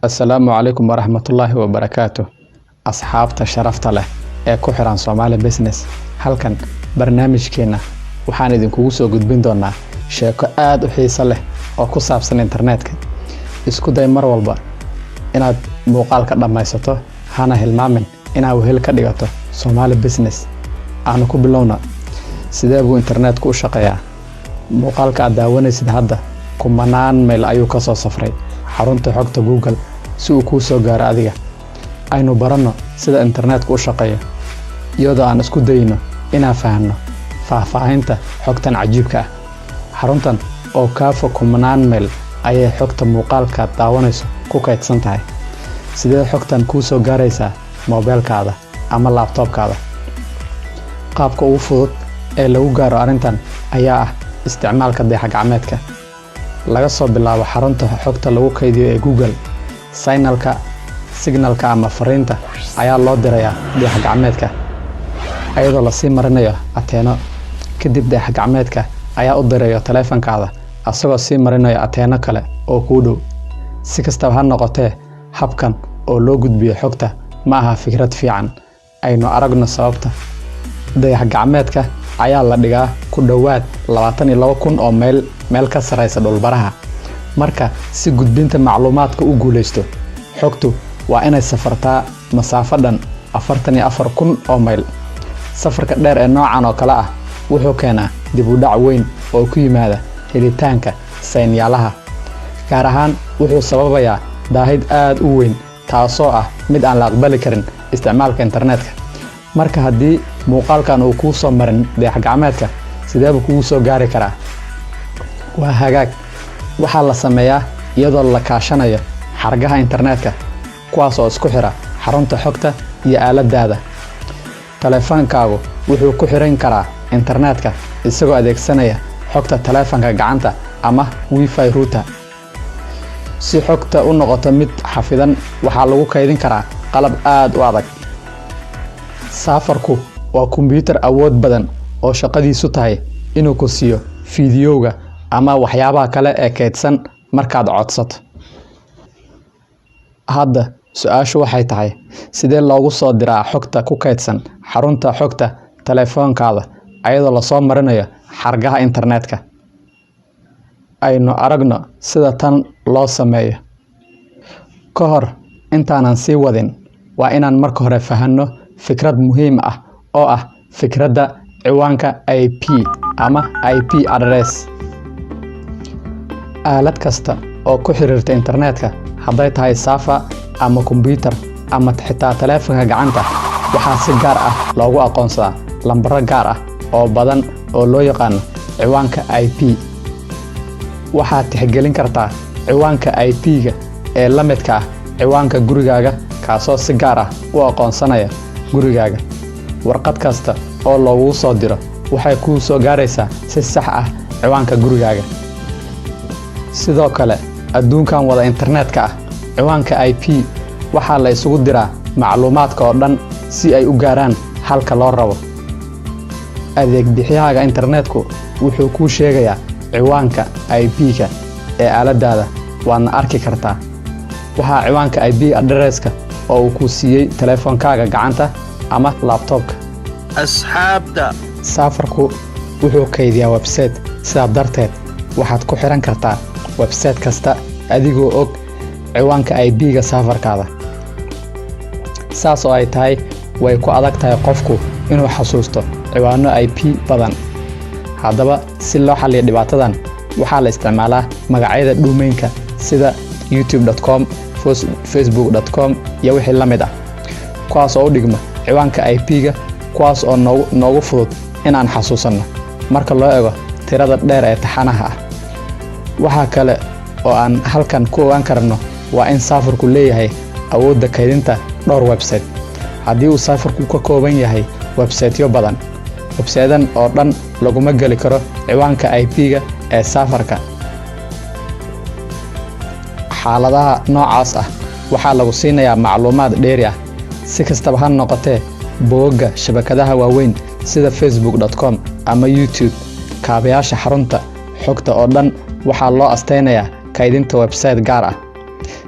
Assalaamu calaykum waraxmatullaahi wabarakaatuh. Asxaabta sharafta leh ee ku xiran Somali Business. Halkan barnaamijkeena waxaan idinkugu soo gudbin doonaa sheeko aad u xiiso leh oo ku saabsan internetka. Isku day mar walba inaad muuqaalka dhammaysato, hana hilmaamin inaad wehel ka dhigato Somali Business. Aanu ku bilowna sidee buu internetku u shaqeeyaa. Muuqaalka aad daawanaysid hadda kumanaan mayl ayuu ka soo safray xarunta xogta Google si uu kuu soo gaaro adiga. Aynu baranno sida internetku u shaqeeyo iyadoo aan isku dayno inaan fahanno faahfaahinta xogtan cajiibka ah. Xaruntan oo ka fog kumanaan mayl ayay xogta muuqaalka daawanayso ku kaydsan tahay. Sidee xogtan kuu soo gaaraysaa moobilkaada ama laptopkaada? Qaabka ugu fudud ee lagu gaaro arrintan ayaa ah isticmaalka dayax-gacmeedka. Laga soo bilaabo xarunta xogta lagu kaydiyo ee Google, signalka ama fariinta ayaa loo dirayaa dayax-gacmeedka iyadoo la sii marinayo ateeno. Kadib dayax-gacmeedka ayaa u dirayo taleefankaada asagoo sii marinayo ateeno kale oo kuu dhow. Si kastaba ha noqotee, habkan oo loo gudbiyo xogta ma aha fikrad fiican. Aynu aragno sababta. Dayax-gacmeedka ayaa la dhigaa ku dhowaad 22,000 oo meel ka sareysa dhulbaraha. Marka si gudbinta macluumaadka u guuleysto, xogtu waa inay safartaa masaafo dhan 44,000 oo mayl. Safarka dheer ee noocan oo kale ah wuxuu keenaa dib u dhac weyn oo ku yimaada helitaanka sayniyaalaha. Gaar ahaan wuxuu sababayaa daahid aad u weyn taasoo ah mid aan la aqbali karin isticmaalka internetka. Marka haddii muuqaalkan uu kuu soo marin dayax-gacmeedka, sidee buu kugu soo gaari karaa? Waa hagaag. Waxaa la sameeyaa iyadoo la kaashanayo xargaha internetka kuwaas oo isku xira xarunta xogta iyo aaladaada. Taleefankaagu wuxuu ku xiran karaa internetka isagoo adeegsanaya xogta taleefanka gacanta ama Wi-Fi router. Si xogta u noqoto mid xafidan, waxaa lagu kaydin karaa qalab aad u adag. Safarku waa kombiyuutar awood badan oo shaqadiisu tahay inuu ku siiyo fiidiyowga ama waxyaabaha kale ee kaydsan markaad codsato. Hadda su'aashu waxay tahay sidee loogu soo diraa xogta ku kaydsan xarunta xogta taleefankaada iyadoo la soo marinayo xargaha internetka. Aynu aragno sida tan loo sameeyo. Ka hor intaanan sii wadin, waa inaan marka hore fahanno fikrad muhiim ah oo ah fikradda ciwaanka IP ama IP address. Aalad kasta oo ku xiriirta internetka, hadday tahay server ama kombiyuutar ama xitaa taleefanka gacanta, waxaa si gaar ah loogu aqoonsadaa lambaro gaar ah oo badan oo loo yaqaan ciwaanka IP. Waxaad tixgelin kartaa ciwaanka IP-ga ee la midka ah ciwaanka gurigaaga kaasoo si gaar ah u aqoonsanaya gurigaaga. Warqad kasta oo loogu soo diro waxay kuu soo gaaraysaa si sax ah ciwaanka gurigaaga. Sidoo kale, adduunkan wada internetka ah, ciwaanka IP waxaa la isugu diraa macluumaadka oo dhan si ay u gaaraan halka loo rabo. Adeeg bixiyahaaga internetku wuxuu kuu sheegayaa ciwaanka IP-ga ee aaladaada, waadna arki kartaa. Waxaa ciwaanka IP addresska oo uu ku siiyey taleefankaaga gacanta ama laptopka. Asxaabta Safarku wuxuu kaydiyaa website, sidaa darteed waxaad ku xiran kartaa website kasta adigoo og ciwaanka IP-ga safarkaada. Saas oo ay tahay, way ku adag tahay qofku inuu xasuusto ciwaano IP badan. Haddaba si loo xalliyo dhibaatadan, waxaa la isticmaalaa magacyada domain-ka sida youtube.com, facebook.com iyo wixii la mid ah, kuwaas oo u dhigma ciwaanka IP-ga, kuwaas oo noogu fudud inaan xasuusanno marka loo eego tirada dheer ee taxanaha ah. Waxa kale oo aan halkan ku ogaan karno waa in safarku leeyahay awoodda kaydinta dhowr website. Haddii uu safarku ka kooban yahay websiteyo badan, websitedan oo dhan laguma geli karo ciwaanka IP-ga ee safarka. Xaaladaha noocaas ah waxaa lagu siinayaa macluumaad dheeri ah. Si kastaba ha noqotee, bogagga shabakadaha waaweyn sida facebook.com ama YouTube, kaabayaasha xarunta xogta oo dhan waxaa loo asteynayaa kaydinta website gaar ah.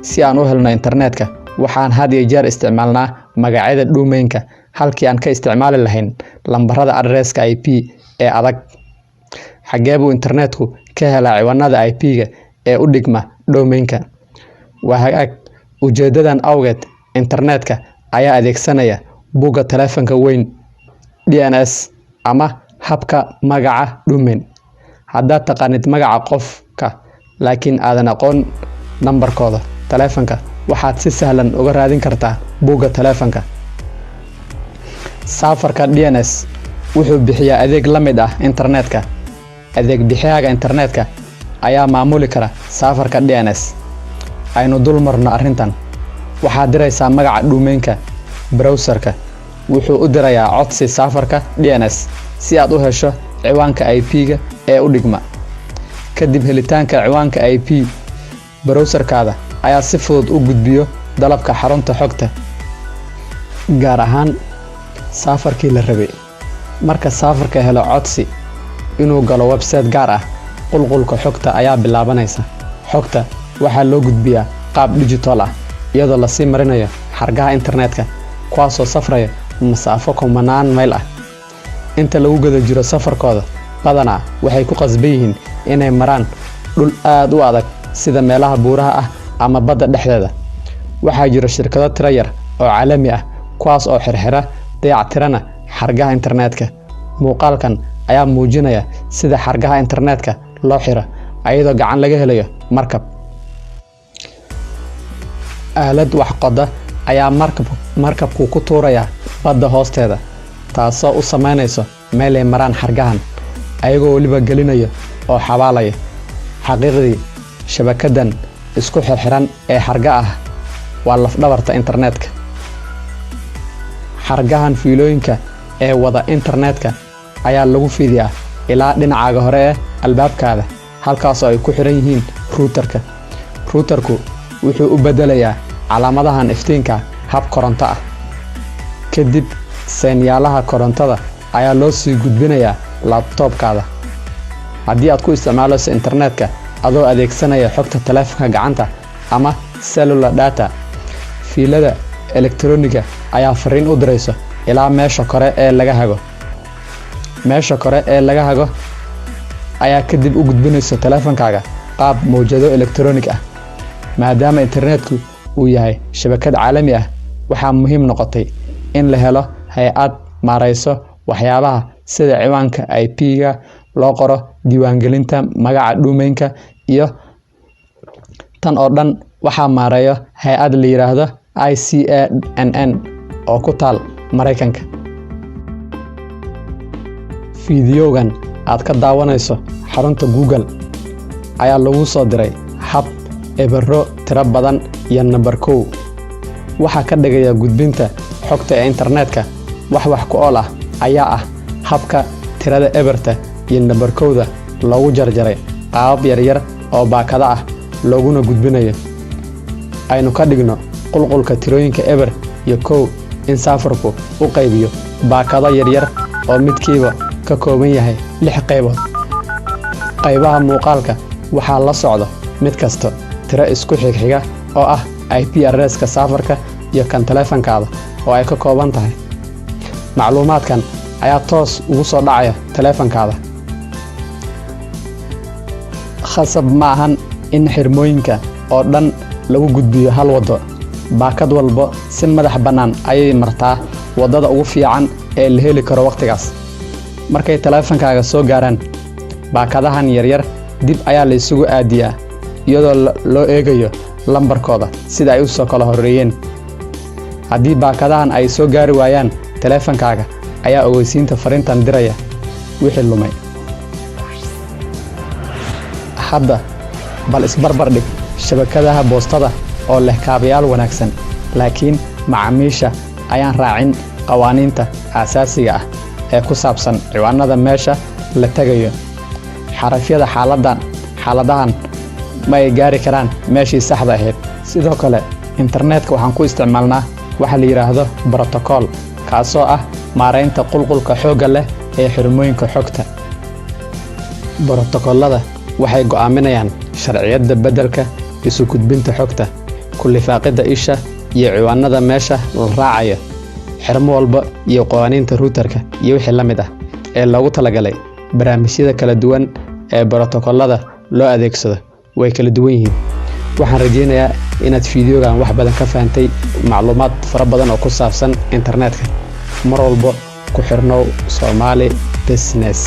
Si aan u helno internetka, waxaan had iyo jeer isticmaalnaa magacyada domain-ka halkii aan ka isticmaali lahayn lambarada address-ka IP ee adag. Xagee buu internetku ka helaa ciwaanada IP-ga ee u dhigma domain-ka? Waa hagaag ujeedadan awgeed internetka ayaa adeegsanaya buugga taleefanka weyn DNS ama habka magaca domain. Haddaad taqaanid magaca qofka laakiin aadan aqoon nambarkooda taleefanka, waxaad si sahlan uga raadin kartaa buugga taleefanka. Safarka DNS wuxuu bixiyaa adeeg la mid ah internetka. Adeeg bixiyaha internetka ayaa maamuli kara safarka DNS. Aynu dul marno arrintan. Waxaad diraysaa magaca domain-ka browser-ka wuxuu u dirayaa codsi safarka DNS si aad u hesho ciwaanka IP-ga ee u dhigma. Kadib helitaanka ciwaanka IP, browser-kaada ayaa si fudud u gudbiyo dalabka xarunta xogta, gaar ahaan safarkii la rabay. Marka safarka helo codsi inuu galo website gaar ah, qulqulka xogta ayaa bilaabanaysa. Xogta waxaa loo gudbiyaa qaab digital ah iyadoo la sii marinayo xargaha internetka kuwaasoo safraya masaafo kumanaan mayl ah. Inta lagu guda jiro safarkooda, badanaa waxay ku qasban yihiin inay maraan dhul aad u adag sida meelaha buuraha ah ama badda dhexdeeda. Waxaa jira shirkado tiro yar oo caalami ah kuwaas oo xirxira dayactirana xargaha internetka. Muuqaalkan ayaa muujinaya sida xargaha internetka loo xiro iyadoo gacan laga helayo markab. Aalad wax qoda ayaa markabku ku tuuraya badda hoosteeda, taasoo u sameynayso meel ay maraan xargahan ayagoo waliba gelinayo oo xabaalaya. Xaqiiqdii, shabakadan isku xirxiran ee xarga ah waa laf-dhabarta internetka. Xargahan fiilooyinka ee wada internetka ayaa lagu fidiyaa ilaa dhinacaaga hore ee albaabkaada, halkaasoo ay ku xiran yihiin router-ka. Router-ku wuxuu u bedelayaa calaamadahan iftiinka hab koronto ah. Kadib seenyaalaha korontada ayaa loo sii gudbinayaa laptop-kaada. Haddii aad ku isticmaalayso internetka adoo adeegsanaya xogta taleefanka gacanta ama cellular data, fiilada elektarooniga ayaa fariin u dirayso ilaa meesha kore ee laga hago. Meesha kore ee laga hago ayaa kadib u gudbinayso taleefankaaga qaab mowjado elektaroonig ah. Maadaama internetku uu yahay shabakad caalami ah, waxaa muhiim noqotay in la helo hay'ad maarayso waxyaabaha sida ciwaanka IP-ga loo qoro, diiwaangelinta magaca domain-ka iyo tan oo dhan waxaa maareeyo hay'ad la yiraahdo ICANN oo ku taal Mareykanka. Fiidiyowgan aad ka daawanayso xarunta Google ayaa lagu soo diray hab ebero tiro badan iyo number 1. Waxaa ka dhigaya gudbinta xogta ee internetka wax ku ool ah ayaa ah habka tirada eberta iyo number 1 loogu jarjaray qaabab yaryar oo baakada ah looguna gudbinayo. Aynu ka dhigno qulqulka tirooyinka eber iyo 1 in safarku u qaybiyo baakado yaryar oo midkiiba ka kooban yahay 6 qaybood. Qaybaha muuqaalka waxaa la socda mid kasta tiro isku xigxiga oo ah IP address-ka safarka iyo kan taleefankaada oo ay ka kooban tahay. Macluumaadkan ayaa toos ugu soo dhacaya taleefankaada. Khasab ma ahan in xirmooyinka oo dhan lagu gudbiyo hal wado. Baakad walba si madax bannaan ayay martaa wadada ugu fiican ee la heli karo waqtigaas. Markay taleefankaaga soo gaaraan, baakadahan yaryar dib ayaa la isugu aadiyaa iyadoo loo eegayo lambarkooda sida ay u soo kala horeeyeen. Haddii baakadahan ay soo gaari waayaan, taleefankaaga ayaa ogeysiinta fariintan diraya wixii lumay. Hadda bal isbarbar dhig shabakadaha boostada oo leh kaabayaal wanaagsan laakiin macaamiisha ayaan raacin qawaaniinta aasaasiga ah ee ku saabsan ciwaanada meesha la tagayo. Xarafyada xaaladahan ma ay gaari karaan meeshii saxda ahayd. Sidoo kale internetka waxaan ku isticmaalnaa waxa la yiraahdo protocol kaasoo ah maareynta qulqulka xoogga leh ee xirmooyinka xogta. Protocolada waxay go'aaminayaan sharciyada beddelka isu gudbinta xogta ku lifaaqidda isha iyo ciwaanada meesha la raacayo, xirmo walba iyo qawaaniinta routerka iyo wixii la mid ah ee loogu talagalay barnaamijyada kala duwan ee borotokoolada loo adeegsado way kala duwan yihiin. Waxaan rajeynayaa inaad fiidiyogan wax badan ka fahantay macluumaad fara badan oo ku saabsan internetka. Mar walba ku xirnow Somali Business.